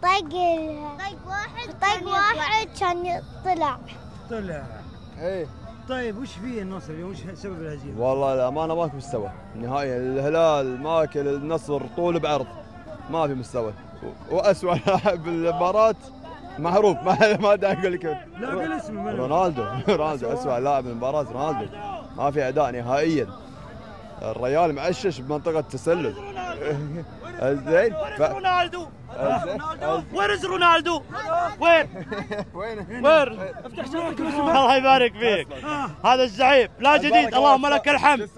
طق واحد كان طلع. ايه. طيب وش فيه النصر اليوم؟ وش سبب الهزيمه؟ والله الامانه ما في مستوى نهائيا. الهلال ماكل النصر طول بعرض، ما في مستوى. واسوء لاعب بالمباراه معروف، ما دا اقول لك. لا قل اسمه. رونالدو اسوء لاعب بالمباراه رونالدو. ما في اداء نهائيا. الريال معشش بمنطقه التسلل. زين. رونالدو وين رونالدو؟ وين؟ افتح شبكة. الله يبارك فيك. هذا الزعيم لا جديد. اللهم لك الحمد.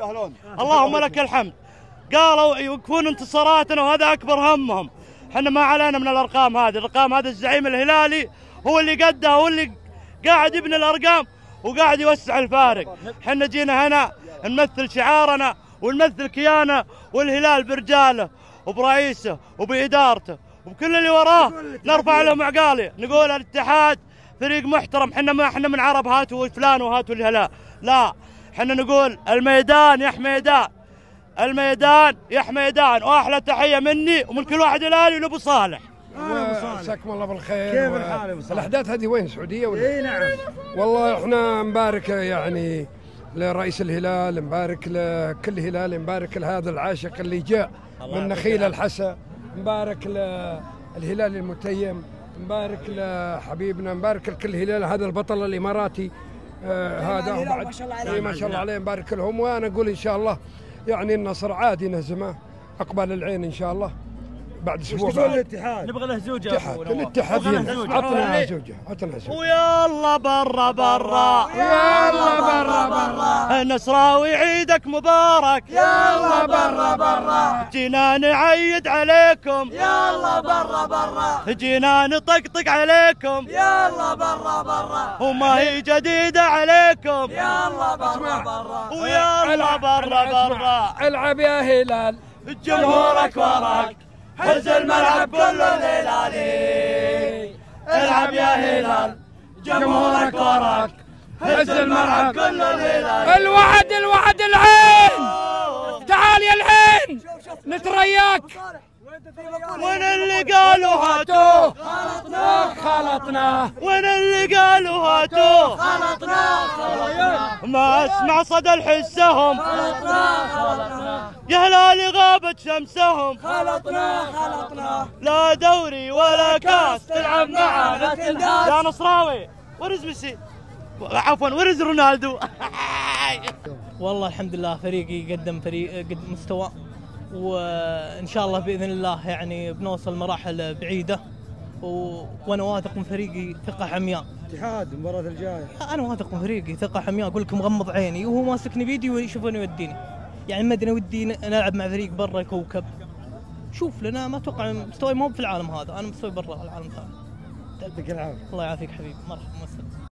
اللهم لك الحمد. قالوا يوقفون انتصاراتنا وهذا اكبر همهم. احنا ما علينا من الارقام هذه، الارقام هذا الزعيم الهلالي هو اللي قدها، هو اللي قاعد يبني الارقام وقاعد يوسع الفارق. احنا جينا هنا نمثل شعارنا ونمثل كيانه، والهلال برجاله وبرئيسه وبادارته وبكل اللي وراه نرفع لهم عقالي. نقول الاتحاد فريق محترم. احنا من عرب هاتوا فلان وهاتوا الهلال، لا احنا نقول الميدان يا حميدان، الميدان يا حميدان. واحلى تحيه مني ومن كل واحد هلالي ولابو صالح. مساكم الله بالخير. كيف الحال يا ابو صالح؟ الاحداث هذه وين؟ سعوديه ولا؟ اي نعم. والله احنا نبارك يعني لرئيس الهلال، نبارك لكل هلال، نبارك لهذا العاشق اللي جاء من نخيل الحسا، نبارك للهلال المتيم، نبارك لحبيبنا، نبارك لكل هلال. هذا البطل الاماراتي هذا وبعد ما شاء الله عليه نبارك لهم. وانا اقول ان شاء الله يعني النصر عادي نهزمه اقبل العين ان شاء الله بعد اسبوع. وش تقول الاتحاد؟ نبغى له زوجه. الاتحاد عطنا زوجه. ويلا برا برا، يلا برا برا، النصراوي عيدك مبارك. يلا برا برا، جينا نعيد عليكم. يلا برا برا، جينا نطقطق عليكم. يلا برا برا، وما هي جديدة عليكم. يلا برا برا، ويلا برا برا. العب يا هلال، جمهورك وراك، حز الملعب كله الهلالي. العب يا هلال، جمهورك وراك، حز الملعب كله الهلالي. الوعد العين، تعال يا العين نترياك. وين اللي قالوا هاتوه؟ خلطناه. وين اللي قالوا هاتوه؟ ما اسمع صدى الحسهم. يا هلالي غابت شمسهم. لا دوري ولا كاس تلعب معانا. يا نصراوي ورز ميسي، عفوا ورز رونالدو. والله الحمد لله فريقي قدم مستوى، وان شاء الله باذن الله يعني بنوصل مراحل بعيده، وانا واثق من فريقي ثقه عمياء. اتحاد المباراه الجايه انا واثق من فريقي ثقه عمياء، اقول لكم مغمض عيني وهو ماسكني بيدي ويشوفني يوديني. يعني ما ادري ودي نلعب مع فريق برا الكوكب. شوف لنا ما اتوقع مستواي مو في العالم هذا، انا مستواي برا العالم ثاني. يعطيك العافيه. الله يعافيك حبيبي، مرحبا.